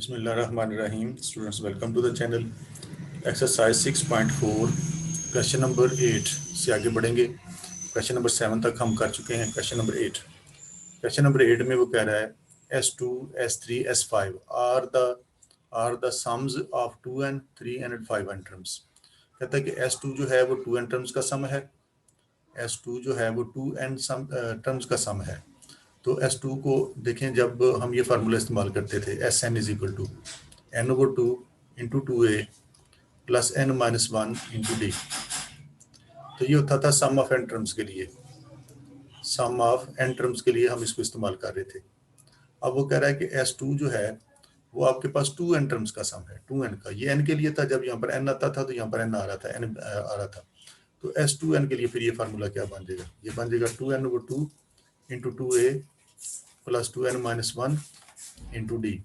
Bismillahirrahmanirrahim. Students, welcome to the channel. Exercise 6.4 question number 8 से आगे बढ़ेंगे। क्वेश्चन नंबर 7 तक हम कर चुके हैं। क्वेश्चन नंबर 8 में वो कह रहा है S2, S3, S5 are the sums of 2n, 3 and 5n terms। कहता है कि S2 जो है वो 2n टर्म्स का सम है, S2 जो है वो 2n टर्म्स का सम है। तो S2 को देखें, जब हम ये फार्मूला इस्तेमाल करते थे Sn is equal to n/2 into 2a plus n-1 into d. तो ये होता था सम ऑफ एन टर्म्स के लिए, सम ऑफ एन टर्म्स के लिए हम इसको इस्तेमाल कर रहे थे। अब वो कह रहा है कि S2 जो है वो आपके पास 2n टर्म्स का सम है, 2n का। ये n के लिए था, जब यहाँ पर n आता था तो यहाँ पर n आ रहा था, n आ रहा था। तो S2n के लिए फिर ये फार्मूला क्या बन जाएगा? ये बन जाएगा 2n/2 into 2a plus 2n-1 into D.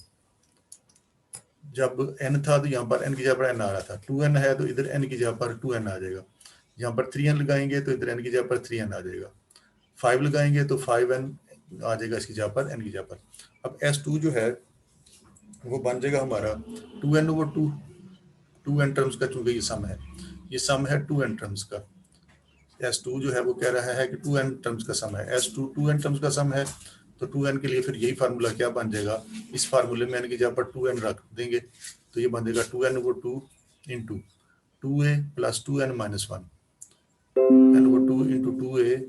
जब n था तो यहाँ पर n की जगह पर n आ रहा था, 2n है तो इधर n की जगह पर 2n आ जाएगा। यहाँ पर 3n लगाएंगे तो इधर n की जगह पर 3n आ जाएगा। 5 लगाएंगे तो 5n आ जाएगा इसकी जगह पर, n की जगह पर। अब S2 जो है वो बन जाएगा हमारा 2n/2, 2n टर्म्स का, चूंकि ये सम है, ये सम है 2n टर्म्स का। S2 जो है वो कह रहा है कि 2n टर्म्स का सम है, S2 2n टर्म्स का सम है। तो 2n के लिए फिर यही फार्मूला क्या बन जाएगा? इस फार्मूले में n की जगह पर 2n रख देंगे तो ये बन जाएगा 2n/2 into 2a plus 2n-1, n/2 into 2a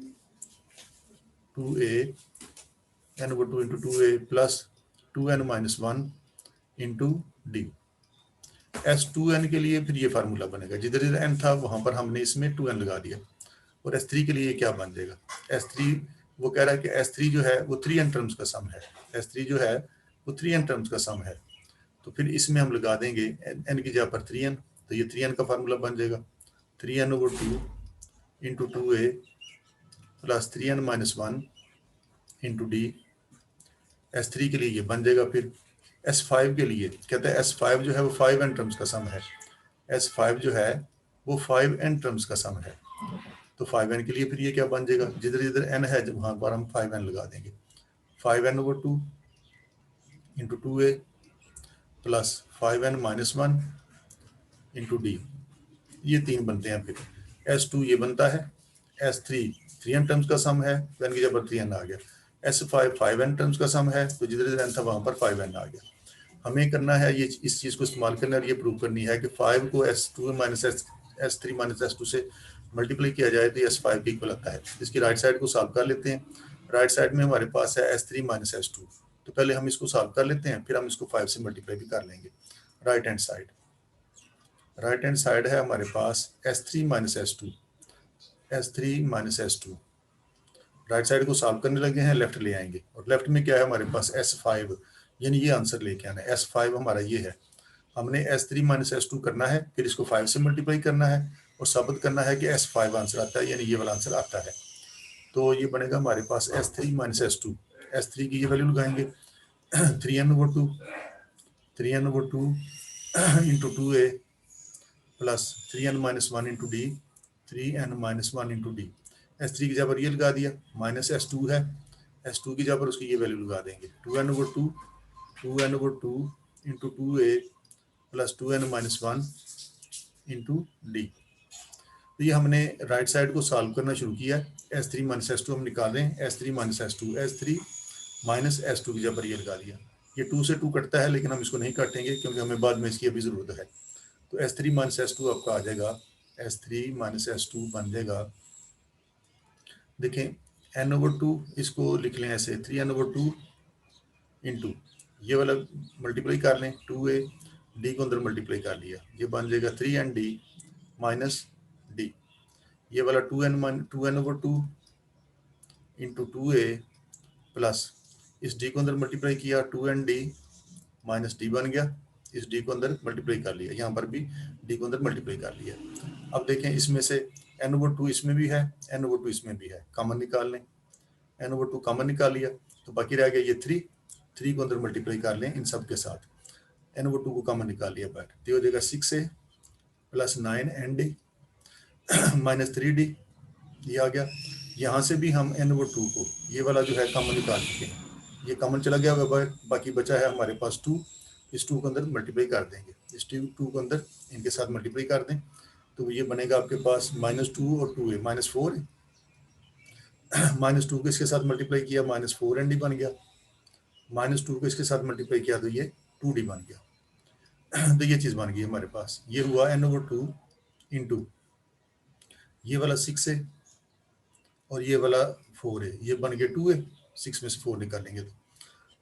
n/2 into 2a plus 2n-1 into D. S2n के लिए फिर ये फार्मूला बनेगा, जिधर जिधर n था वहां पर हमने इसमें 2n लगा दिया। और S3 के लिए क्या बन जाएगा? S3 वो कह रहा है कि S3 जो है वो 3n टर्म्स का सम है, S3 जो है वो 3n टर्म्स का सम है। तो फिर इसमें हम लगा देंगे n की जगह पर 3n, तो ये 3n का फार्मूला बन जाएगा 3n/2 into 2a plus 3n-1 into D. S3 के लिए ये बन जाएगा। फिर S5 के लिए कहते हैं S5 जो है वो 5n टर्म्स का सम है, S5 जो है वो 5n टर्म्स का सम है। तो 5n के लिए फिर ये क्या बन जाएगा? जिधर जिधर n है वहां पर हम 5n लगा देंगे, 5n/2 into 2a plus 5n-1 into D. ये 3 बनते हैं। फिर S2 ये बनता है, S3 3n टर्म्स का सम है, n की जगह पर 3n आ गया। S5 5n टर्म्स का सम है, तो जिधर जिधर n था वहां पर 5n आ गया। हमें करना है ये, इस चीज को इस्तेमाल करना है और ये प्रूव करनी है कि 5 को S3 से मल्टीप्लाई किया जाए तो S5 के इक्वल आता है। इसकी राइट साइड को सॉल्व कर लेते हैं। राइट साइड में हमारे पास है S3 - S2, तो पहले हम इसको सॉल्व कर लेते हैं, फिर हम इसको 5 से मल्टीप्लाई भी कर लेंगे। राइट हैंड साइड है हमारे पास S3 - S2। राइट साइड को सॉल्व करने लगे हैं, लेफ्ट ले आएंगे, और लेफ्ट में क्या है हमारे पास? S5, यानी ये आंसर लेके आना है। S5 हमारा ये है। हमने S3 - S2 करना है, फिर इसको 5 से मल्टीप्लाई करना है और साबित करना है कि S5 आंसर आता है, यानी ये वाला आंसर आता है। तो ये बनेगा हमारे पास S3 - S2। S3 की ये वैल्यू लगाएंगे 3n/2 into 2a plus 3n-1 into D, 3n-1 into D. S3 की जगह पर ये लगा दिया, माइनस S2 है, S2 की जगह पर उसकी ये वैल्यू लगा देंगे 2n/2 into 2a plus 2n-1 into d. तो ये हमने राइट साइड को सॉल्व करना शुरू किया। S3 - S2 हम निकाल रहे हैं, S3 - S2, S3 minus S2 की जगह पर ये लगा दिया। ये 2 से 2 कटता है, लेकिन हम इसको नहीं काटेंगे क्योंकि हमें बाद में इसकी अभी ज़रूरत है। तो S3 - S2 आपका आ जाएगा, S3 - S2 बन जाएगा, देखें n/2, इसको लिख लें ऐसे 3n/2 इंटू ये वाला मल्टीप्लाई कर लें 2a, डी को अंदर मल्टीप्लाई कर लिया, ये बन जाएगा 3n/d माइनस डी। ये वाला 2n/2 इंटू 2a प्लस इस डी को अंदर मल्टीप्लाई किया 2n/d माइनस डी बन गया। इस डी को अंदर मल्टीप्लाई कर लिया, यहाँ पर भी डी को अंदर मल्टीप्लाई कर लिया। अब देखें इसमें से n/2 इसमें भी है, n/2 इसमें भी है, कॉमन निकाल लें। n/2 कॉमन निकाल लिया तो बाकी रह गया ये 3 को अंदर मल्टीप्लाई कर लें इन सब के साथ। n/2 को कॉमन निकाल लिया बैठ, तो हो जाएगा 6a plus 9nd minus 3d, ये आ गया। यहाँ से भी हम n/2 को ये वाला जो है कॉमन निकाल चुके हैं, ये कॉमन चला गया होगा, बाकी बचा है हमारे पास 2, इस 2 को अंदर मल्टीप्लाई कर देंगे, इस 2 को अंदर इनके साथ मल्टीप्लाई कर दें तो ये बनेगा आपके पास -2 और 2a -4 है। -2 को इसके साथ मल्टीप्लाई किया -4nd बन गया, -2 को इसके साथ मल्टीप्लाई किया तो ये 2d बन गया। तो ये चीज़ बन गई हमारे पास, ये हुआ n/2 इंटू ये वाला 6 है और ये वाला 4 है, ये बन गया 2 है, 6 में से 4 निकालेंगे तो,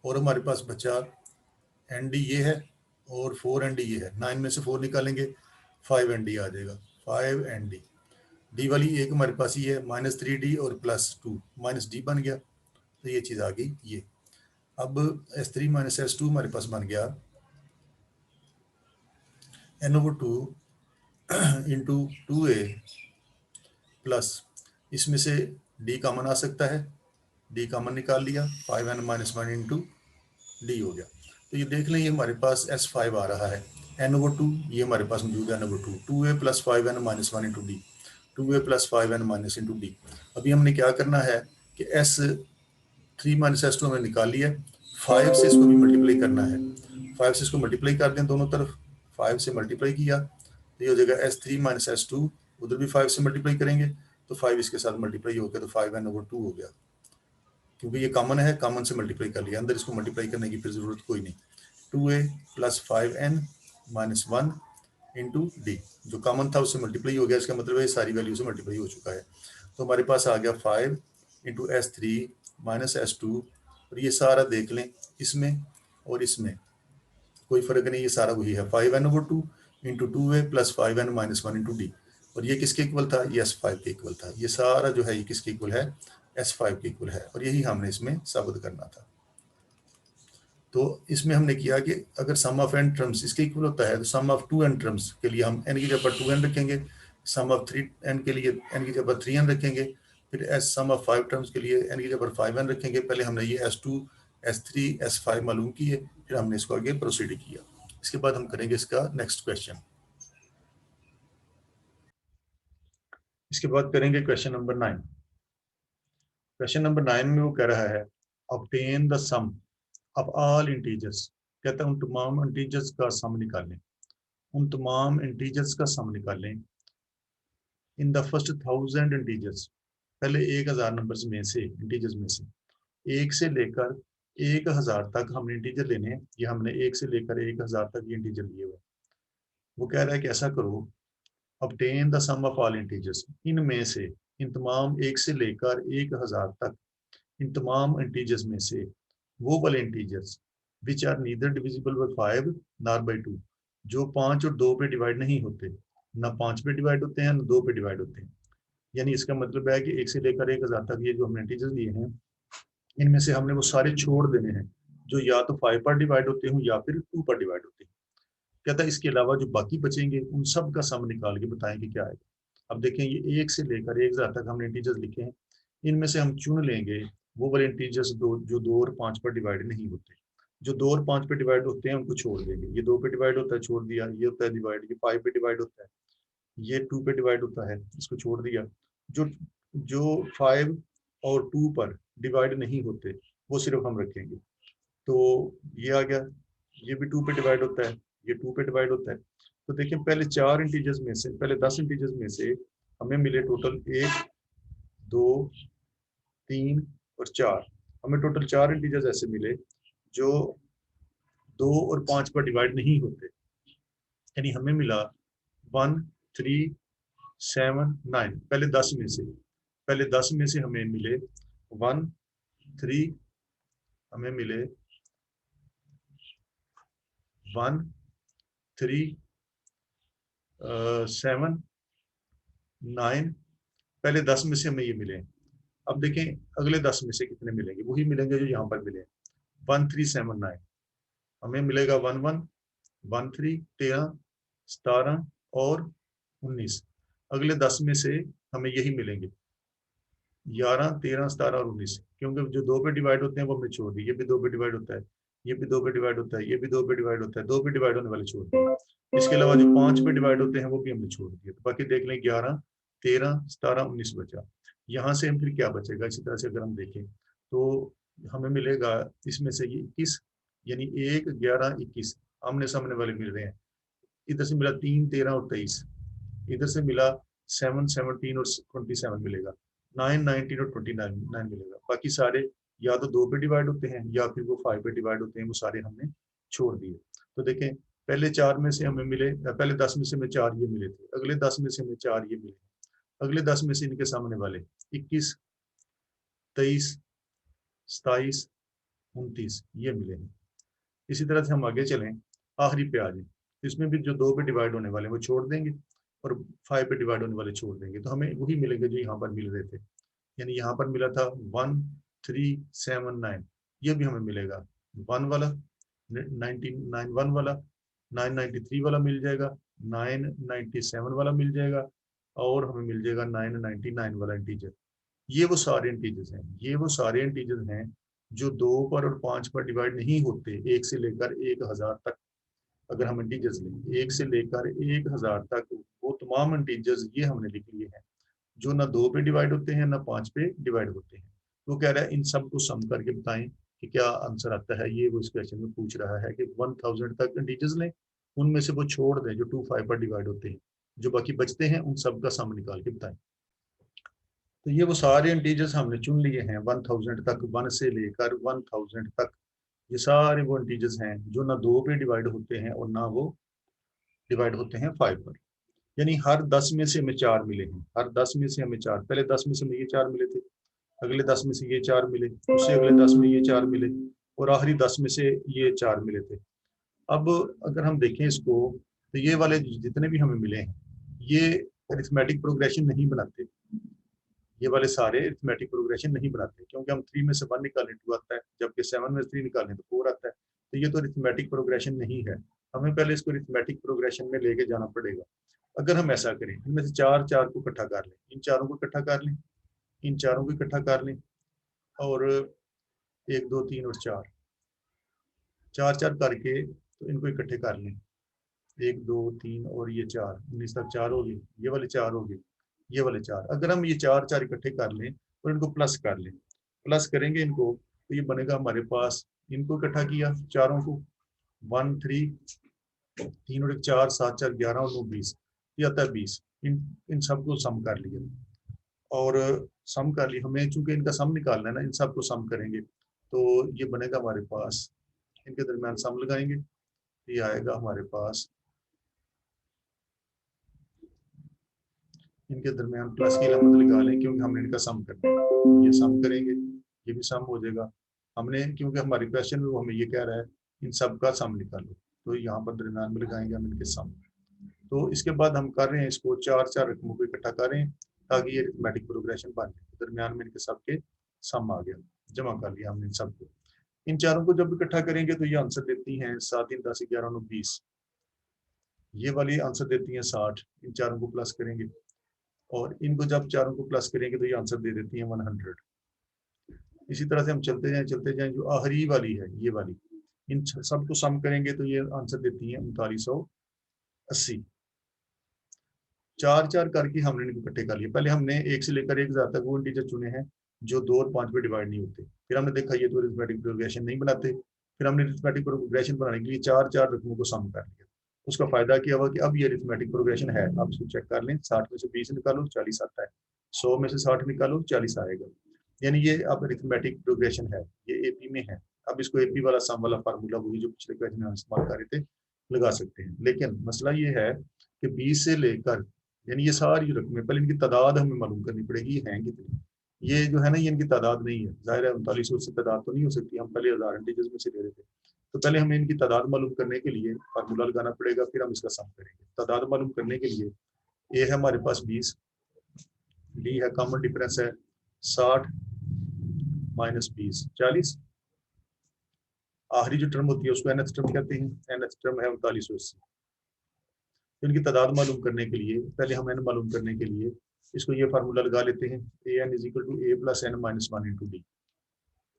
और हमारे पास बचा nd ये है और 4nd ये है, 9 में से 4 निकालेंगे 5nd आ जाएगा, 5nd डी वाली एक हमारे पास ये है -3d और +2 -d बन गया, तो ये चीज़ आ गई ये। अब S3 - S2 हमारे पास बन गया n/2 इंटू 2a प्लस इसमें से d कॉमन आ सकता है, d कॉमन निकाल लिया, 5n - 1 इंटू d हो गया। तो ये देख लें ये हमारे पास S5 आ रहा है, n/2 ये हमारे पास मौजूद है n/2, 2a + 5n - 1 into d, 2a + 5n - into d। अभी हमने क्या करना है कि S3 - S2 हमने निकाल लिया, 5 से इसको भी मल्टीप्लाई करना है, 5 से इसको मल्टीप्लाई कर दें दोनों तरफ, 5 से मल्टीप्लाई किया तो ये हो जाएगा S3 - S2, उधर भी 5 से मल्टीप्लाई करेंगे तो 5 इसके साथ मल्टीप्लाई हो गया तो 5n/2 हो गया, क्योंकि ये कॉमन है, कॉमन से मल्टीप्लाई कर लिया, अंदर इसको मल्टीप्लाई करने की फिर जरूरत कोई नहीं। 2a + 5n - 1 इंटू डी, जो कॉमन था उससे मल्टीप्लाई हो गया, इसका मतलब है सारी वैल्यू से मल्टीप्लाई हो चुका है, तो हमारे पास आ गया 5 इंटू S3 - S2, और ये सारा देख लें इसमें और इसमें कोई फर्क नहीं, ये सारा वही है, 5n/2 into 2a + 5n - 1 into D, और ये किसके इक्वल था, ये S5 के इक्वल था, ये सारा जो है ये किसके इक्वल है, S5 के इक्वल है, और यही हमने इसमें साबित करना था। तो इसमें हमने किया कि अगर सम ऑफ n टर्म्स इसके इक्वल होता है तो सम ऑफ 2n टर्म्स के लिए हम n की जगह पर 2n रखेंगे, सम ऑफ 3n के लिए n की जगह पर 3n रखेंगे, फिर सम ऑफ 5 टर्म्स के लिए n की जगह पर 5n रखेंगे। पहले हमने ये S2 S3 S5 मालूम किए, फिर हमने इसको आगे प्रोसीड किया। इसके बाद हम करेंगे इसका नेक्स्ट क्वेश्चन। इसके बाद करेंगे क्वेश्चन नंबर 9। क्वेश्चन नंबर 9 में वो कह रहा है obtain the sum of all integers, कहता है उन तमाम इंटीजर्स का सम निकालें, उन तमाम इंटीजर्स का सम निकालें इन द फर्स्ट 1000 इंटीजर्स, पहले 1000 नंबर्स में से, इंटीजर्स में से, 1 से लेकर 1000 तक हमने इंटीजर लेने हैं, ये हमने 1 से लेकर 1000 तक ये इंटीजर लिए हुए। वो कह रहा है कि ऐसा करो, obtain the sum of all integers, इनमें से, इन तमाम 1 से लेकर 1000 तक इन तमाम इंटीजर्स में से वो वाले integers which are neither divisible by 5 nor by 2, जो 5 और 2 पे डिवाइड नहीं होते, ना 5 पे डिवाइड होते हैं ना 2 पे डिवाइड होते हैं। यानी इसका मतलब है कि 1 से लेकर 1000 तक ये जो हमने इंटीजर्स लिए हैं, इनमें से हमने वो सारे छोड़ देने हैं जो या तो 5 पर डिवाइड होते हों या फिर 2 पर डिवाइड होते हैं। कहता है इसके अलावा जो बाकी बचेंगे उन सब का सम निकाल के बताएं कि क्या आएगा। अब देखें ये 1 से लेकर 1000 तक हमने इंटीजर्स लिखे हैं, इनमें से हम चुन लेंगे वो वाले इंटीजर्स जो 2 और 5 पर डिवाइड नहीं होते, जो 2 और 5 पे डिवाइड होते हैं उनको छोड़ देंगे। ये 2 पे डिवाइड होता है, छोड़ दिया, ये होता है डिवाइड, ये 5 पे डिवाइड होता है, ये 2 पे डिवाइड होता है, इसको छोड़ दिया। जो जो 5 और 2 पर डिवाइड नहीं होते वो सिर्फ हम रखेंगे। तो ये आ गया, ये भी 2 पे डिवाइड होता है, ये 2 पे डिवाइड होता है। तो देखिए पहले 4 इंटीजर्स में से, पहले 10 इंटीजर्स में से हमें मिले टोटल 1 2 3 और 4, हमें टोटल 4 इंटीजर्स ऐसे मिले जो 2 और 5 पर डिवाइड नहीं होते। यानी हमें मिला 1 3 7 9, पहले 10 में से, पहले 10 में से हमें मिले 1 3, हमें मिले 1 3 7 9, पहले 10 में से हमें ये मिले। अब देखें अगले 10 में से कितने मिलेंगे, वही मिलेंगे जो यहाँ पर मिले, 1 3 7 9, हमें मिलेगा 1 1 1 3 13 17 और 19। अगले 10 में से हमें यही मिलेंगे 11 13 17 और 19, क्योंकि जो 2 पे डिवाइड होते हैं वो हमने छोड़ दी, ये भी 2 पे डिवाइड होता है, ये भी 2 पे डिवाइड होता है, ये भी 2 पे डिवाइड होता है, 2 पे डिवाइड होने वाले छोड़ दिए। इसके अलावा जो 5 पे डिवाइड होते हैं वो भी हमने छोड़ दिए। तो बाकी देख लें 11 13 17 19 बचा। यहाँ से हम फिर क्या बचेगा, इसी तरह से अगर हम देखें तो हमें मिलेगा इसमें से ये 21, यानी 1 11 21, आमने सामने वाले मिल रहे हैं। इधर से मिला 3, 13 और 23, इधर से मिला 7, 17 और 27 मिलेगा, 9, 19 और 29 मिलेगा। बाकी सारे या तो 2 पे डिवाइड होते हैं या फिर वो 5 पे डिवाइड होते हैं, वो सारे हमने छोड़ दिए। तो देखें पहले 4 में से हमें मिले, पहले 10 में से हमें 4 ये मिले थे, अगले 10 में से हमें 4 ये मिले, अगले 10 में से इनके सामने वाले 21, 23, 27, 29 ये मिले हैं। इसी तरह से हम आगे चलें, आखिरी पे आ जाए, इसमें भी जो 2 पे डिवाइड होने वाले वो छोड़ देंगे और 5 पे डिवाइड होने वाले छोड़ देंगे, तो हमें वही मिलेंगे जो यहाँ पर मिल रहे थे। यानी यहाँ पर मिला था 1, 3, 7, 9, ये भी हमें मिलेगा 1 वाला, 99 1 वाला, 993 वाला मिल जाएगा, 997 वाला मिल जाएगा, और हमें मिल जाएगा 999 वाला इंटीजर। ये वो सारे इंटीजर्स हैं, ये वो सारे इंटीजर्स हैं जो 2 पर और 5 पर डिवाइड नहीं होते, 1 से लेकर 1000 तक। अगर हम इंटीजर्स लें 1 से लेकर 1000 तक, वो तमाम इंटीजर्स ये हमने लिख लिए हैं जो ना 2 पे डिवाइड होते हैं ना 5 पे डिवाइड होते हैं। वो कह रहा है इन सब को सम करके बताएं कि क्या आंसर आता है। ये वो इस क्वेश्चन में पूछ रहा है कि 1000 तक इंटीजर्स लें, उनमें से वो छोड़ दें जो 2, 5 पर डिवाइड होते हैं, जो बाकी बचते हैं उन सब का सम निकाल के बताएं। तो ये वो सारे इंटीजर्स हमने चुन लिए हैं 1000 तक, 1 से लेकर 1000 तक। ये सारे वो इंटीजर्स हैं जो ना 2 पे डिवाइड होते हैं और ना वो डिवाइड होते हैं 5 पर। यानी हर 10 में से हमें 4 मिले हैं, हर 10 में से हमें 4, पहले 10 में से हमें ये 4 मिले थे, अगले 10 में से ये 4 मिले, उससे अगले 10 में ये 4 मिले, और आखिरी 10 में से ये 4 मिले थे। अब अगर हम देखें इसको, तो ये वाले जितने भी हमें मिले हैं ये अरिथमेटिक प्रोग्रेशन नहीं बनाते, ये वाले सारे अरिथमेटिक प्रोग्रेशन नहीं बनाते, क्योंकि हम 3 में से 1 निकालें 2 आता है, जबकि 7 में से 3 निकालें तो 4 आता है। तो ये तो अरिथमेटिक प्रोग्रेशन नहीं है, हमें पहले इसको अरिथमेटिक प्रोग्रेशन में लेके जाना पड़ेगा। अगर हम ऐसा करें, इनमें से 4 4 को इकट्ठा कर लें, इन चारों को इकट्ठा कर लें, इन चारों को इकट्ठा कर लें, और 1, 2, 3 और 4, 4 4 करके तो इनको इकट्ठे कर लें, 1, 2, 3 और ये 4, 19 तक 4 हो गए, ये वाले 4 हो गए, ये वाले 4। अगर हम ये 4 4 इकट्ठे कर लें और इनको प्लस कर लें, प्लस करेंगे इनको, तो ये बनेगा हमारे पास, इनको इकट्ठा किया चारों को, 1, 3, 3 और 1 4, 7 4 11 और 9 20, ये आता है 20। इन सबको सम कर लिया, और सम कर लिया हमें, चूंकि इनका सम निकालना है ना, इन सबको सम करेंगे तो ये बनेगा हमारे पास, इनके दरमियान सम लगाएंगे, ये आएगा हमारे पास, इनके दरमियान प्लस की अलमत लगा लें क्योंकि हमने इनका सम करना है, ये सम करेंगे ये भी सम हो जाएगा हमने, क्योंकि हमारी क्वेश्चन में वो हमें ये कह रहा है इन सब का सम निकालो, तो यहाँ पर दरमियान में लगाएंगे हम इनके सम। तो इसके बाद हम कर रहे हैं इसको 4 4 रकमों को इकट्ठा कर रहे हैं ताकि ये अरिथमेटिक प्रोग्रेशन बन जाए, दरमियान में इनके सबके सम आ गया, जमा कर लिया हमने इन सबको। इन चारों को जब इकट्ठा करेंगे तो ये आंसर देती हैं 7 3 10 11 9 20, ये वाली आंसर देती हैं 60, इन चारों को प्लस करेंगे और इनको जब चारों को प्लस करेंगे तो ये आंसर दे देती हैं 100। इसी तरह से हम चलते जाएं, जो आखिरी वाली है ये वाली, इन सबको सम करेंगे तो ये आंसर देती हैं 3980। 4 4 करके हमने इनको इकट्ठे कर लिया, पहले हमने 1 से लेकर 1000 तक वो इंटीजर चुने हैं जो 2 और 5 पे डिवाइड नहीं होते, फिर हमने देखा ये तो अरिथमेटिक प्रोग्रेशन नहीं बनाते, फिर हमने अरिथमेटिक प्रोग्रेशन बनाने के लिए 4 4 रकमों को सम कर लिया। उसका फायदा क्या हुआ कि अब ये अरिथमेटिक प्रोग्रेशन है, आप इसको चेक कर लें, 60 में से 20 निकालो 40 आता है, 100 में से 60 निकालो 40 आएगा, यानी ये अब अरिथमेटिक प्रोग्रेशन है, ये एपी में है। अब इसको एपी वाला सम वाला फार्मूला वही जो पिछले क्वेश्चन में हम इस्तेमाल कर रहे थे लगा सकते हैं, लेकिन मसला ये है कि 20 से लेकर, यानी ये सारी रकमें पहले इनकी तादाद हमें मालूम करनी पड़ेगी, ये हैं कितनी, ये जो है ना ये इनकी तादाद नहीं है, जाहिर है 3900 से तादाद तो नहीं हो सकती, हम पहले 1000 इंटीजर्स में से ले रहे थे, तो पहले हमें इनकी तादाद मालूम करने के लिए फार्मूला लगाना पड़ेगा, फिर हम इसका सम करेंगे। तादाद मालूम करने के लिए ए है हमारे पास 20, डी है कॉमन डिफरेंस है 60 माइनस 20 40, आखिरी जो टर्म होती है उसको nth टर्म कहते हैं, nth टर्म है 3980। तो इनकी तादाद मालूम करने के लिए पहले हम n मालूम करने के लिए इसको ये फार्मूला लगा लेते हैं, an is equal to a plus n minus 1 into d,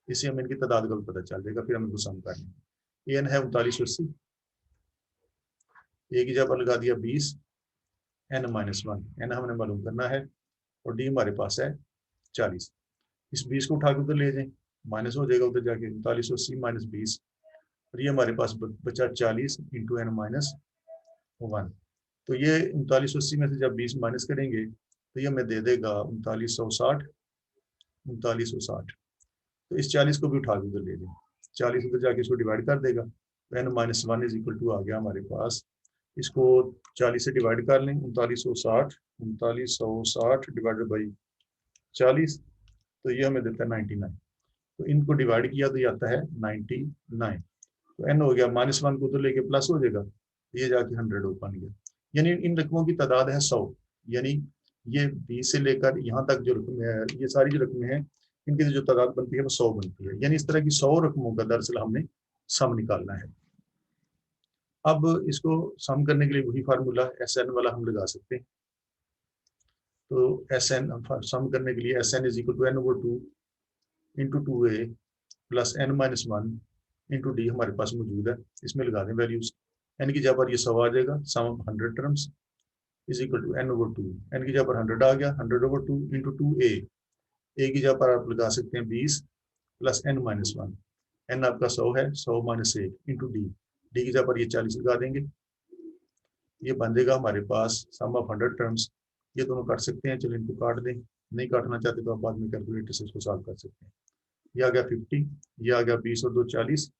इससे हमें इनकी तादाद का भी पता चल जाएगा, फिर हम इनको सम कर लेंगे। an है 3980, a की जगह लगा दिया 20, n माइनस 1, n हमने मालूम करना है, और डी हमारे पास है 40। इस 20 को उठा के उधर ले जाएं, माइनस हो जाएगा उधर जाके, 3980 माइनस 20 और ये हमारे पास बचा 40 इंटू n माइनस 1। तो ये 3980 में से जब 20 माइनस करेंगे तो ये हमें दे देगा 3960। 3960 तो इस 40 को भी उठा के उधर ले लें, 40 उधर जाके इसको डिवाइड कर देगा, तो n minus 1 is equal to आ गया हमारे पास। इसको 40 से डिवाइड कर लें, 3960 डिवाइडेड बाई 40, तो ये हमें देता है 99। तो इनको डिवाइड किया तो ये आता है 99। तो n हो गया, -1 को तो लेके प्लस हो जाएगा, ये जाके 100 बन गया। यानी इन रकमों की तादाद है 100, यानी ये 20 से लेकर यहाँ तक जो रकम है, ये सारी जो रकमें हैं इनकी जो तादाद बनती है वो 100 बनती है। यानी इस तरह की 100 रकमों का दरअसल हमने सम निकालना है। अब इसको सम करने के लिए वही फार्मूला SN वाला हम लगा सकते हैं। तो SN सम करने के लिए SN is equal to n/2 into 2a plus n-1 into d हमारे पास मौजूद है, इसमें लगा दें वैल्यूज। n की जगह पर ये 100 आ जाएगा, sum of 100 terms is equal to n/2। n की जगह पर 100 आ गया, 100/2 इंटू 2a। a की जगह पर आप लगा सकते हैं 20 प्लस n-1। n आपका 100 है, 100 माइनस 1 इंटू डी। डी की जगह पर ये 40 लगा देंगे, ये बन जाएगा हमारे पास सम ऑफ 100 टर्म्स। ये दोनों काट सकते हैं, चलो इनको काट दें, नहीं काटना चाहते तो आप बाद में कैलकुलेटर से इसको सॉल्व कर सकते हैं। ये आ गया 50, ये आ गया 20 और 2 40,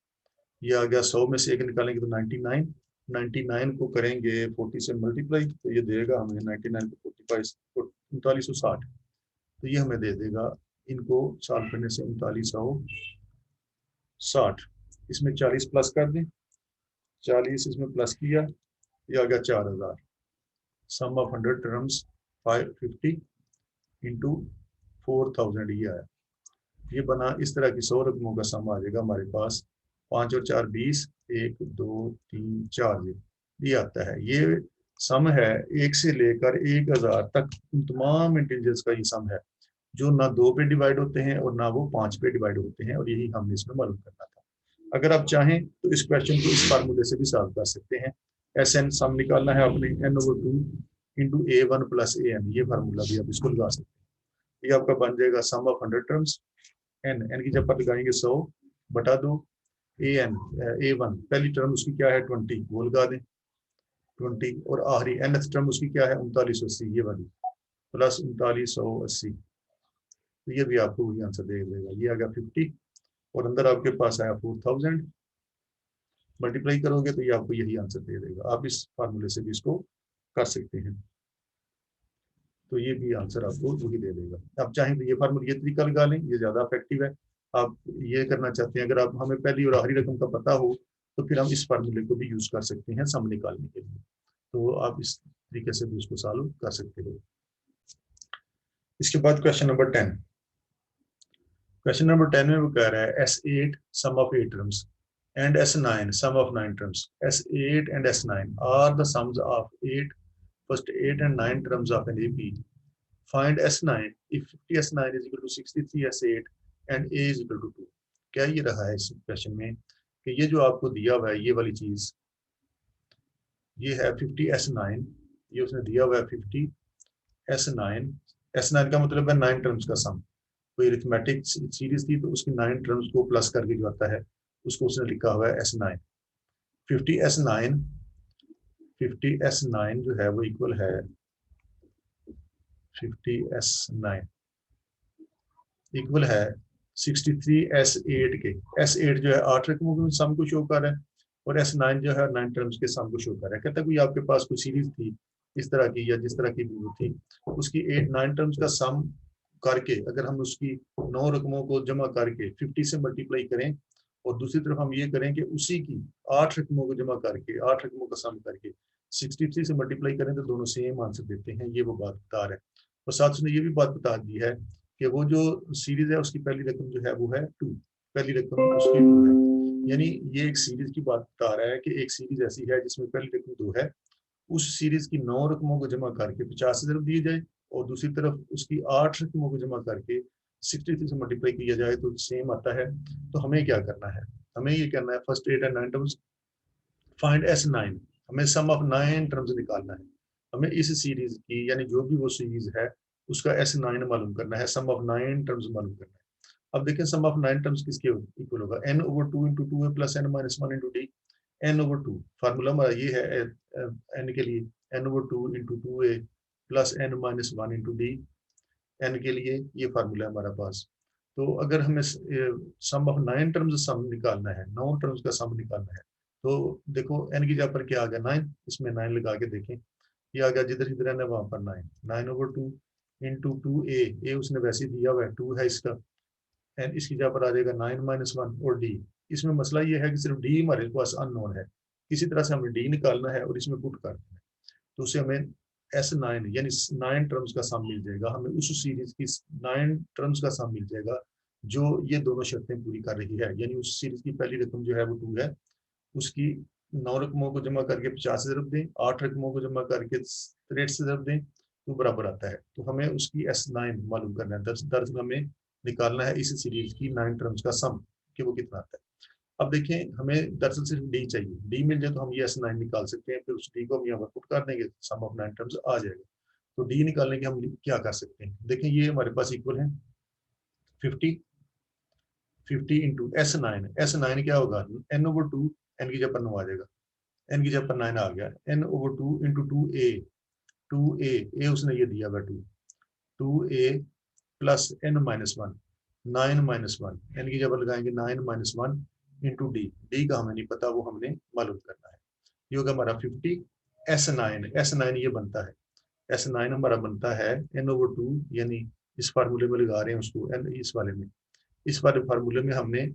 ये आ गया 100 में से एक निकालेंगे तो 99। 99 को करेंगे 40 से मल्टीप्लाई तो ये देगा हमें 99 को 45 3960, तो ये हमें दे देगा, इनको सॉल्व करने से 3960। इसमें 40 प्लस कर दें, 40 इसमें प्लस किया, ये आ गया 4000। सम ऑफ 100 टर्म्स 550 इंटू 4000 ये आया। ये बना, इस तरह की 100 रकमों का सम आ जाएगा हमारे पास। 5 और 4 20, 1 2 3 4 ये आता है। ये सम है 1 से लेकर 1000 तक उन तमाम इंटीजर्स का ये सम है जो ना 2 पे डिवाइड होते हैं और ना वो 5 पे डिवाइड होते हैं, और यही हमने इसमें मालूम करना था। अगर आप चाहें तो इस क्वेश्चन को इस फार्मूले से भी सॉल्व कर सकते हैं। SN सम निकालना है आपने n/2 into a1 plus an, ये फार्मूला भी आप इसको लगा सकते हैं। ये आपका बन जाएगा सम ऑफ 100 टर्म्स, n की जब पर लगाएंगे 100/2 a1 पहली टर्म उसकी क्या है 20, वो लगा दें 20, और आखिरी nth टर्म उसकी क्या है 3980, ये वाली प्लस 3980, तो ये भी आपको वही आंसर दे देगा। ये आ गया 50 और अंदर आपके पास आया 4000, मल्टीप्लाई करोगे तो ये आपको यही आंसर दे देगा। आप इस फार्मूले से भी इसको कर सकते हैं, तो ये भी आंसर आपको वही दे देगा। आप चाहें तो ये फार्मूला, ये तरीका लगा लें, ये ज़्यादा इफेक्टिव है। आप ये करना चाहते हैं, अगर आप हमें पहली और आखिरी रकम का पता हो तो फिर हम इस फार्मूले को भी यूज़ कर सकते हैं सम निकालने के लिए, तो आप इस तरीके से भी उसको सॉल्व कर सकते हो। इसके बाद क्वेश्चन नंबर 10। क्वेश्चन नंबर 10 में वो कह रहा है S8 sum of 8 terms and S9 sum of 9 terms. S8 and S9 are the sums of first 8 and 9 terms of an AP. Find S9 if 50 S9 is equal to 63 S8 and A is equal to 2. क्या ये रहा है इस question में कि ये जो आपको दिया हुआ है ये वाली चीज, ये है 50 S9, ये उसने दिया हुआ है 50 S9। S9 का मतलब है 9 टर्म्स का सम। कोई अरिथमेटिक सीरीज थी तो उसकी 9 टर्म्स को प्लस करके जो आता है उसको उसने लिखा हुआ है S9। 50 S9 जो है वो इक्वल है 50 S9 इक्वल है 63 S8 के। S8 जो है 8 रकमों के सम को शो कर रहा है और S9 जो है 9 टर्म्स के सम को शो कर रहा है। कहता है कोई आपके पास कोई सीरीज थी इस तरह की या जिस तरह की भी थी, उसकी 9 टर्म्स का सम करके अगर हम उसकी 9 रकमों को जमा करके 50 से मल्टीप्लाई करें और दूसरी तरफ हम ये करें कि उसी की 8 रकमों को जमा करके 8 रकमों का सम करके 63 से मल्टीप्लाई करें तो दोनों सेम आंसर देते हैं, ये वो बात बता रहा है। और साथ उसने ये भी बात बता दी है कि वो जो सीरीज है उसकी पहली रकम जो है वो है 2, पहली रकम उसकी 2 है। यानी ये एक सीरीज की बात बता रहा है कि एक सीरीज ऐसी है जिसमें पहली रकम 2 है, उस सीरीज की 9 रकमों को जमा करके 50 से तरफ दिए जाए और दूसरी तरफ उसकी 8 रकमों को जमा करके 63 से मल्टीप्लाई किया जाए तो सेम आता है। तो हमें क्या करना है, हमें ये करना है first 8 and 9 terms find S9, हमें सम ऑफ 9 टर्म्स निकालना है। हमें इस सीरीज की यानी जो भी वो सीरीज है उसका S9 मालूम करना है, सम ऑफ 9 टर्म्स मालूम करना है। अब देखें सम ऑफ 9 टर्म्स किसके इक्वल होगा, n over 2 into 2a plus n minus 1 into D. n over 2 formula हमारा ये है n के लिए n over 2 into 2a plus n minus 1 into D. n के लिए ये फार्मूला है हमारा पास। तो अगर हमें सम ऑफ 9 टर्म्स सम निकालना है, 9 टर्म्स का सम निकालना है, तो देखो n की जगह पर क्या आ गया 9, इसमें 9 लगा के देखें, ये आ गया जिधर जिधर n है वहां पर 9, 9 ओवर 2 इंटू 2a, ए उसने वैसे ही दिया हुआ है 2 है इसका, एंड इसकी जगह पर आ जाएगा 9 माइनस 1 और डी। इसमें मसला ये है कि सिर्फ डी हमारे पास अननोन है, किसी तरह से हमें डी निकालना है और इसमें पुट करना है, तो उसे हमें S9 यानी 9 टर्म्स का सम मिल जाएगा, हमें उस सीरीज की 9 टर्म्स का सम मिल जाएगा जो ये दोनों शर्तें पूरी कर रही है। यानी उस सीरीज की पहली रकम जो है वो 2 है, उसकी 9 रकमों को जमा करके 50 से ज़रब दें, 8 रकमों को जमा करके 63 से ज़रब दें तो बराबर आता है। तो हमें उसकी S9 मालूम करना है, दरअसल हमें निकालना है इस सीरीज की 9 टर्म्स का सम कि वो कितना आता है। अब देखें हमें दरअसल सिर्फ डी चाहिए, डी मिल जाए तो हम ये S9 निकाल सकते हैं, फिर उस डी को हम यहाँ पर पुट कर देंगे, सम ऑफ 9 टर्म्स आ जाएगा। तो डी निकालने के हम क्या कर सकते हैं, देखें ये हमारे पास इक्वल है 50 इंटू S9 क्या होगा n ओवर 2, n की जगह पर 9 आ जाएगा, n की जगह पर 9 आ गया, n ओवर 2 इंटू 2a उसने ये दिया हुआ 2a plus n minus 1, 9 minus 1, n की जगह लगाएंगे 9 माइनस 1 इंटू डी का हमें नहीं पता, वो हमने मालूम करना है। ये होगा हमारा 50 S9 ये बनता है, S9 हमारा बनता है n ओवर 2, यानी इस फार्मूले में लगा रहे हैं उसको n, इस वाले फार्मूले में हमने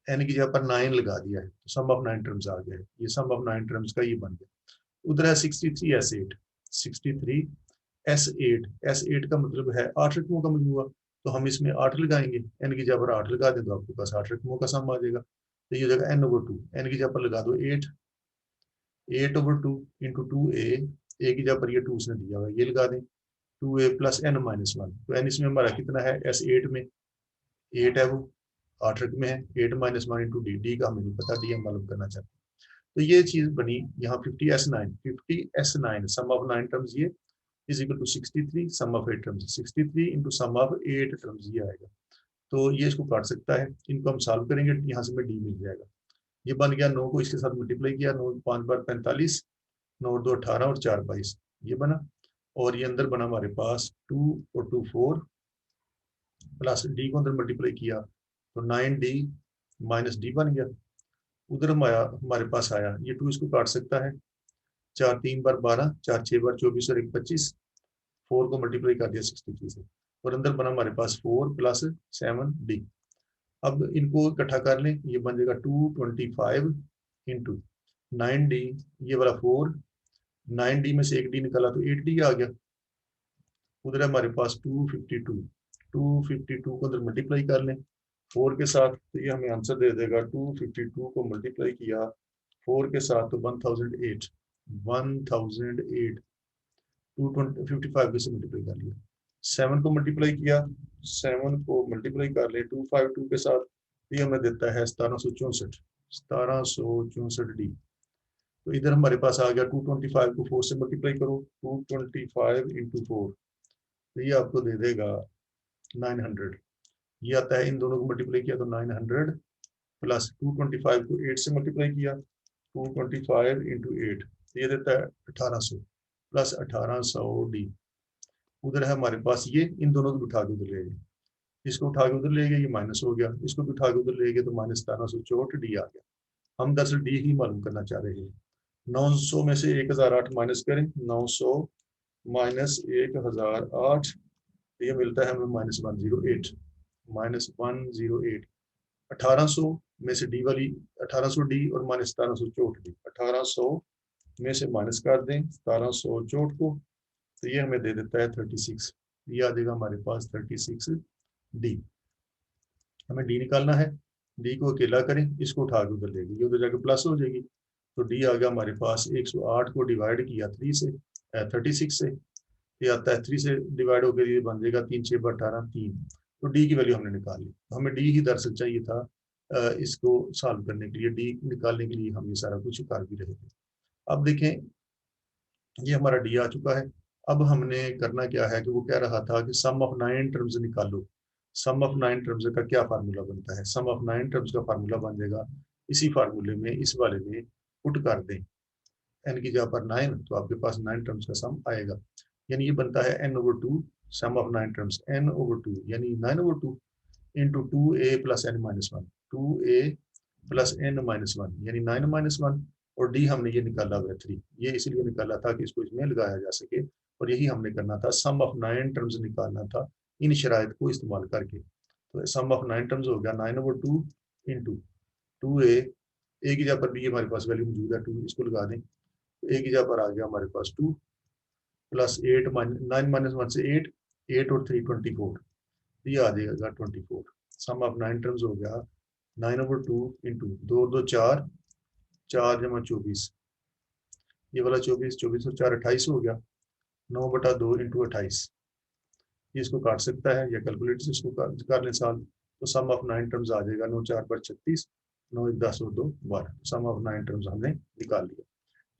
n की जगह पर 9 लगा दिया है, तो सम ऑफ 9 टर्म्स आ गया है, ये सम ऑफ 9 टर्म्स का ये बन गया। उधर है 63 S8 का मतलब है 8 रकमों का मजमूआ, तो हम इसमें 8 लगाएंगे, n की जगह पर 8 लगा दें तो आपके पास 8 रकमों का सम आ जाएगा। तो ये जगह n ओवर 2, n की जगह पर लगा दो 8 ओवर 2 इंटू 2a, a की जगह पर ये 2 उसने दिया हुआ है, ये लगा दें 2a प्लस n माइनस 1, तो n इसमें हमारा कितना है S8 में 8 है, वो 8 रकमें है, 8 माइनस 1 इंटू डी का हमें नहीं पता, डी हम मालूम करना चाहते हैं। तो ये चीज बनी यहाँ 50 S9 सम ऑफ 9 टर्म्स ये is equal to 63 sum of 8 terms, 63 into sum of 8 terms ये आएगा। तो ये इसको काट सकता है, इनको हम सॉल्व करेंगे, यहाँ से हमें डी मिल जाएगा। ये बन गया 9 को इसके साथ मल्टीप्लाई किया, 9 5 बार 45, 9 2 18 और 4 22, ये बना। और ये अंदर बना हमारे पास 2 और 2 4 प्लस डी को अंदर मल्टीप्लाई किया तो 9d माइनस डी बन गया। उधर हमारे पास आया ये 2 इसको काट सकता है, 4 3 बार 12, 4 6 बार 24 और 1 25, 4 को मल्टीप्लाई कर दिया 63 से, और अंदर बना हमारे पास 4 प्लस 7d। अब इनको इकट्ठा कर लें, ये बन जाएगा 225 इंटू 9d, ये वाला 4, 9d में से 1d निकाला तो 8d आ गया। उधर हमारे पास 252 को अंदर मल्टीप्लाई कर लें 4 के साथ, तो ये हमें आंसर दे देगा 252 को मल्टीप्लाई किया 4 के साथ तो 1008, 255 से मल्टीप्लाई कर लिया, 7 को मल्टीप्लाई किया, 7 को मल्टीप्लाई कर ले 252 के साथ, ये हमें देता है 1764 डी। तो इधर हमारे पास आ गया 225 को 4 से मल्टीप्लाई करो, 225 इंटू 4, तो ये आपको दे देगा 900। ये आता है, इन दोनों को मल्टीप्लाई किया तो 900 प्लस 225 को 8 से मल्टीप्लाई किया, 225 इंटू 8, ये देता है 1800 प्लस 1800 डी। उधर है हमारे पास ये, इन दोनों को उठा के उधर ले गए, इसको उठा के उधर ले गए, ये माइनस हो गया, इसको भी उठा के उधर ले गए तो माइनस 1764 डी आ गया। हम दरअसल डी ही मालूम करना चाह रहे हैं। 900 में से 1008 माइनस करें, 900 माइनस 1008, ये मिलता है हमें -108, -108। 1800 में से डी वाली 1800 डी और माइनस 1764 डी, 1800 में से माइनस कर दें 1764 को, तो ये हमें दे देता है 36, ये आ जाएगा हमारे पास 36 डी। हमें डी निकालना है, डी को अकेला करें, इसको उठा के उधर ले गए, ये उधर जाके प्लस हो जाएगी, तो डी आ गया हमारे पास 108 को डिवाइड किया 3 से 36 से, ये आता है 3 से डिवाइड होकर ये बन जाएगा 3 6 18 3, तो डी की वैल्यू हमने निकाल ली। तो हमें डी ही दरअसल चाहिए था इसको सॉल्व करने के लिए, डी निकालने के लिए हम ये सारा कुछ कर भी रहे थे। अब देखें ये हमारा डी आ चुका है। अब हमने करना क्या है कि वो कह रहा था कि सम ऑफ 9 टर्म्स निकालो, सम ऑफ 9 टर्म्स का क्या फार्मूला बनता है? सम ऑफ 9 टर्म्स का फार्मूला बन जाएगा, इसी फार्मूले में इस वाले में पुट कर दें n की जगह पर 9, तो आपके पास 9 टर्म्स का सम आएगा। यानी ये बनता है n/2 some of 9 terms n/2 यानी 9/2 into 2a plus n minus 1, 2a plus n minus 1 यानी 9 माइनस 1, और d हमने ये निकाला हुआ 3, ये इसीलिए निकाला था कि इसको इसमें लगाया जा सके, और यही हमने करना था, सम ऑफ 9 टर्म्स निकालना था इन शराइत को इस्तेमाल करके। तो सम ऑफ 9 टर्म्स हो गया 9/2 इंटू 2a, a की जगह पर भी हमारे पास वैल्यू मौजूद है 2, इसको लगा दें, ए की जगह पर आ गया हमारे पास 2 प्लस 8 9 माइनस 1 से 8, 8 और 3 24, ये आ जाएगा 24। सम ऑफ 9 टर्म्स हो गया 9/2 इंटू 2 2 4, 4 जमा 24, ये वाला 24, 24 और 4 28 हो गया, 9/2 इंटू 28, ये इसको काट सकता है या कैलकुलेटर से इसको कर लें साल, तो सम ऑफ 9 टर्म्स आ जाएगा 9 4 पर 36, 9 1 10 और 2 12, सम ऑफ 9 टर्म्स हमने निकाल लिया।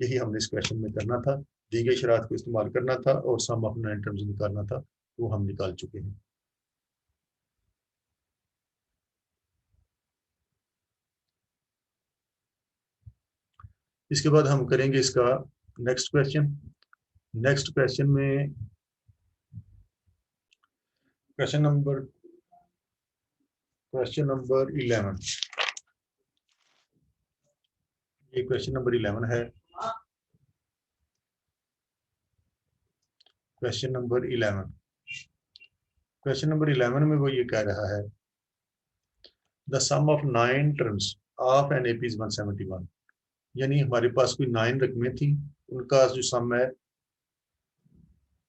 यही हमने इस क्वेश्चन में करना था, दी गई शरात को इस्तेमाल करना था और सम ऑफ 9 टर्म्स निकालना था, वो हम निकाल चुके हैं। इसके बाद हम करेंगे इसका नेक्स्ट क्वेश्चन। नेक्स्ट क्वेश्चन में क्वेश्चन नंबर 11, ये क्वेश्चन नंबर 11 है। क्वेश्चन नंबर 11 में वो ये कह रहा है, the sum of 9 terms of an AP is 171, यानी हमारे पास कोई 9 रकमें थी, उनका जो सम है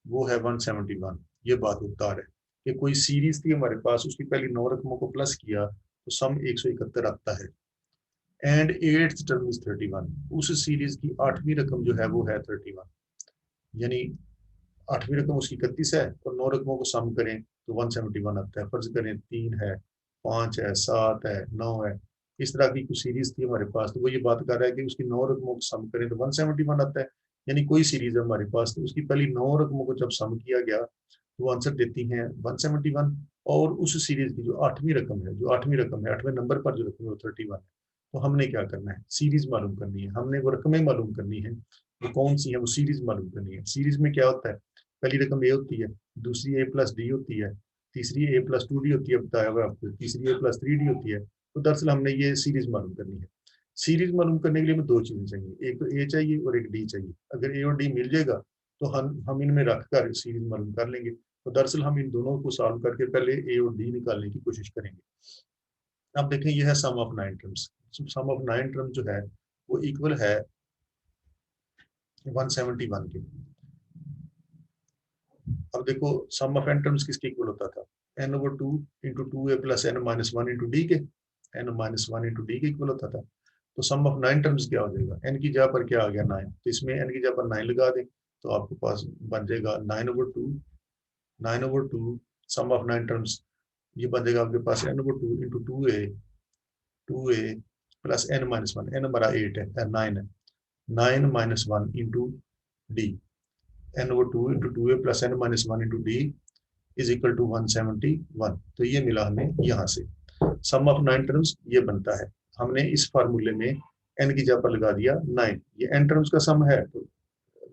वो है 171। ये बात बता रहा है कि कोई सीरीज थी हमारे पास, उसकी पहली 9 रकमों को प्लस किया तो सम 171 आता है, एंड 8th टर्म इज 31, उस सीरीज की 8वीं रकम जो है वो है 31, यानी 8वीं रकम उसकी 31 है और 9 रकमों को सम करें तो 171 आता है। फर्ज करें 3 है, 5 है, 7 है, 9 है, इस तरह की कुछ सीरीज थी हमारे पास, तो वो ये बात कर रहा है कि उसकी 9 रकमों को सम करें तो 171 आता है। यानी कोई सीरीज है हमारे पास, तो उसकी पहली 9 रकमों को जब सम किया गया तो आंसर देती हैं 171, और उस सीरीज की जो 8वीं रकम है, 8वें नंबर पर जो रकम है वो 31 है। तो हमने क्या करना है, सीरीज मालूम करनी है, हमने वो रकमें मालूम करनी है, वो कौन सी है, वो सीरीज मालूम करनी है। सीरीज में क्या होता है, पहली रकम ए होती है, दूसरी ए प्लस डी होती है, तीसरी ए प्लस 2 डी होती है, बताया हुआ आपको, तीसरी ए प्लस 3 डी होती है। तो दरअसल हमने ये सीरीज मालूम करनी है। सीरीज मालूम करने के लिए हमें 2 चीजें चाहिए, एक तो ए चाहिए और एक डी चाहिए। अगर ए और डी मिल जाएगा तो हम इनमें रख कर सीरीज मालूम कर लेंगे। तो दरअसल हम इन दोनों को सॉल्व करके पहले ए और डी निकालने की कोशिश करेंगे। अब देखें, ये है sum of 9 terms. Sum of 9 term जो है वो इक्वल है 171 के। अब देखो, सम ऑफ एन टर्म्स किसके इक्वल होता था, n/2 into 2a plus n minus 1 into d के, n माइनस 1 इंटू डी के इक्वल होता था। तो सम ऑफ 9 टर्म्स क्या हो जाएगा, n की जगह पर क्या आ गया 9, तो इसमें n की जगह पर 9 लगा दें तो आपके पास बन जाएगा 9/2 सम ऑफ 9 टर्म्स, ये बन जाएगा आपके पास n/2 into 2a plus n minus 1, n हमारा 8 है, 9 है, 9 minus 1 into d, n/2 into 2a plus n minus 1 into d is equal to 171। तो ये मिला हमें यहाँ से सम ऑफ 9 टर्म्स ये बनता है। हमने इस फार्मूले में n की जगह पर लगा दिया 9, ये n टर्म्स का सम है तो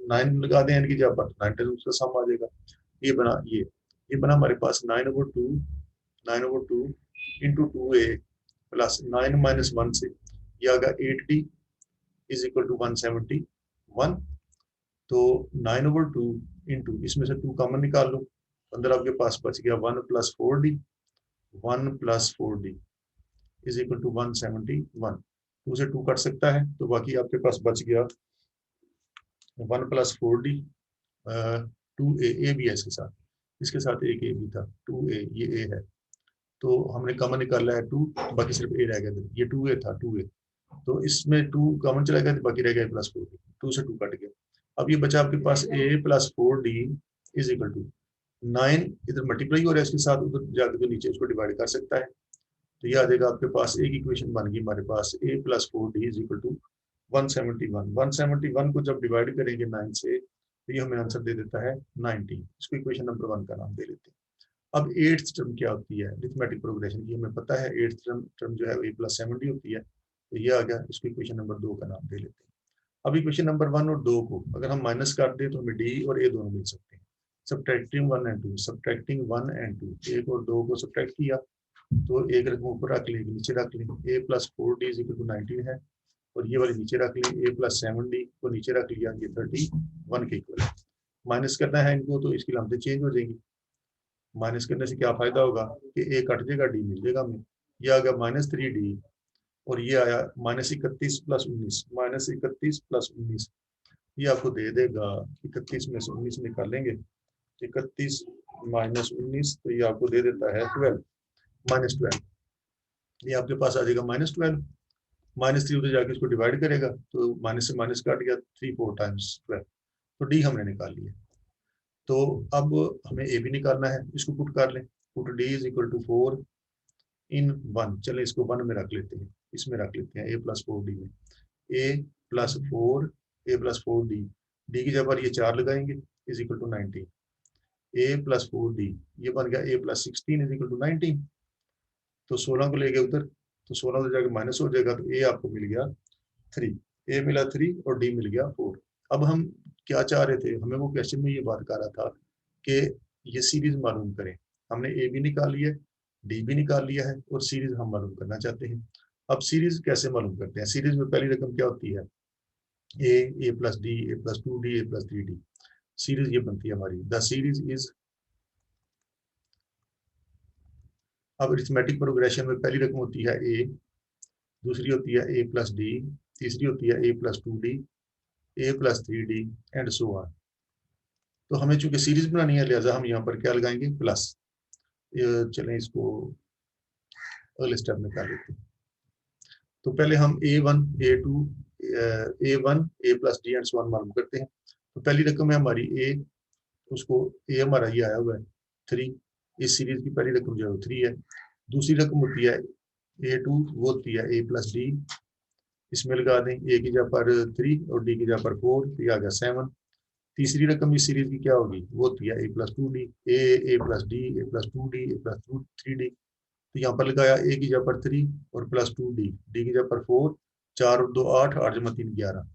9 लगा दें n की जगह पर, 9 टर्म्स का सम आ जाएगा। ये बना हमारे पास 9/2 इंटू 2a प्लस 9 माइनस 1 से ये आ गया 8d इज इक्वल टू 171। तो 9/2 इंटू, इसमें से 2 कॉमन निकाल लो, अंदर आपके पास बच गया 1 plus 4d, 1 plus 4d is equal to 171। 2 से 2 कट सकता है तो बाकी आपके पास बच गया 1 प्लस 4d, 2a भी है इसके साथ एक ए भी था, 2a, ये ए है, तो हमने कॉमन निकाला है 2, बाकी सिर्फ ए रह गया, ये 2a था, 2a, तो इसमें 2 कॉमन चला गया तो बाकी रह गया प्लस 4d, 2 से 2 कट गया। अब ये बचा आपके पास a plus 4d is equal to 9, इधर मल्टीप्लाई हो रहा है इसके साथ, उधर जाकर तो नीचे इसको डिवाइड कर सकता है, तो ये आ जाएगा आपके पास, एक इक्वेशन बन गई हमारे पास, a plus 4d is equal to 171। 171 को जब डिवाइड करेंगे 9 से तो ये हमें आंसर दे देता है 90। इसको इक्वेशन नंबर 1 का नाम दे लेते हैं। अब एट्थ टर्म क्या होती है अरिथमेटिक प्रोग्रेशन की, हमें पता है एट्थ टर्म जो है ए प्लस 7d होती है, तो ये आ गया, इसको इक्वेशन नंबर 2 का नाम दे लेते हैं। अब इक्वेशन नंबर 1 और 2 को अगर हम माइनस कर दें तो हमें डी और ए दोनों मिल सकते हैं। सब्ट्रैक्टिंग 1 एंड 2, सब्ट्रैक्टिंग 1 एंड 2, एक और 2 को सब्ट्रैक्ट किया तो एक रकम ऊपर रख लें, नीचे रख लें, a plus 4d is equal to 19 है, और ये वाली नीचे रख लें, ए प्लस 7d को नीचे रख लिया, ये 31 के इक्वल है। माइनस करना है इनको तो इसकी लामतें चेंज हो जाएंगी। माइनस करने से क्या फायदा होगा कि ए कट जाएगा, डी मिल जाएगा हमें। ये आ गया -3d, और ये आया -31 प्लस 19, -31 प्लस 19, ये आपको दे देगा 31 में से 19 निकालेंगे, 31 माइनस 19, तो ये आपको दे देता है 12, -12। ये आपके पास आ जाएगा -12, -3 उधर जाके इसको डिवाइड करेगा तो माइनस से माइनस काट गया, 3 4 टाइम्स 12, तो डी हमने निकाल लिया। तो अब हमें ए भी निकालना है, इसको पुट कर लें, put d is equal to 4 in 1, चले इसको 1 में रख लेते हैं, इसमें रख लेते हैं ए प्लस 4d में, a plus 4, a plus 4d, d की जगह पर ये 4 लगाएंगे is equal to 19, a plus 4d, ये बन गया a plus 16 is equal to 19, तो 16 को ले गए उधर, तो 16 उधर जाके माइनस हो जाएगा, तो ए आपको मिल गया 3, ए मिला 3 और डी मिल गया 4। अब हम क्या चाह रहे थे, हमें वो क्वेश्चन में ये बात कर रहा था कि ये सीरीज मालूम करें, हमने ए भी निकाल लिया, डी भी निकाल लिया है, और सीरीज हम मालूम करना चाहते हैं। अब सीरीज कैसे मालूम करते हैं, सीरीज में पहली रकम क्या होती है, a plus D, A plus 2d, a plus 3d, series ये बनती है हमारी, द सीरीज इज। अब अरिथमेटिक प्रोग्रेशन में पहली रकम होती है ए, दूसरी होती है ए प्लस डी, तीसरी होती है a plus 2d, a plus 3d and so on. तो हमें चूंकि सीरीज बनानी है लिहाजा हम यहाँ पर क्या लगाएंगे, प्लस। चलें इसको अगले स्टेप में कर लेते हैं। तो पहले हम a1 a2 a1 a plus D and so on मालूम करते हैं। तो पहली रकम है हमारी a, उसको a हमारा ये आया हुआ है 3, इस सीरीज की पहली रकम जो है 3 है। दूसरी रकम होती है a2, वो होती है a प्लस डी, इसमें लगा दें, a की जगह पर 3 और d की जगह पर 4, तो ये आ गया 7। तीसरी रकम इस सीरीज की क्या होगी, वो होती है a plus 2d, a plus D, A plus 2d, a plus 3d, तो यहाँ पर लगाया ए की जगह पर 3 और प्लस 2d, डी की जगह पर 4, 4 और 2 8, 8 जमा 3 11,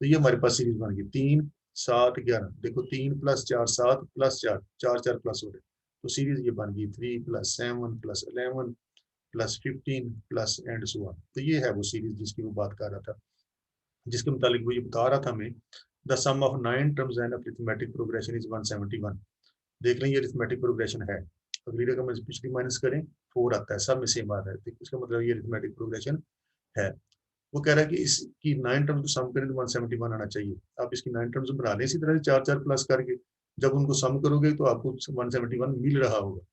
तो ये हमारे पास सीरीज बन गई 3 7 11। देखो 3 प्लस 4 7 प्लस 4 4 4 प्लस हो रहे, तो सीरीज ये बन गई 3 plus 7 plus 11 plus 15 plus and so on. तो ये है वो सीरीज जिसकी वो बात कर रहा था, जिसके मुतालिक वो ये बता रहा था हमें, the sum of 9 terms and arithmetic progression is 171। देख लें ये अरिथमेटिक प्रोग्रेशन है, अगली रकम में पिछली माइनस करें 4 आता है, सब में सेम आ रहा है, तो इसका मतलब ये अरिथमेटिक प्रोग्रेशन है। वो कह रहा है कि इसकी 9 टर्म्स को सम करें तो 171 आना चाहिए। आप इसकी 9 टर्म्स बना लें इसी तरह से 4 4 प्लस करके, जब उनको सम करोगे तो आपको 171 मिल रहा होगा।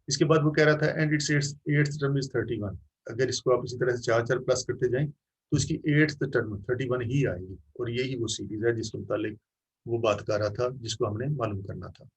इसके बाद वो कह रहा था and it's eighth term is 31। अगर इसको आप इसी तरह से 4 4 प्लस करते जाएं तो इसकी एट्थ टर्म 31 ही आएगी, और यही वो सीरीज है जिसके मुतालिक वो बात कर रहा था, जिसको हमने मालूम करना था।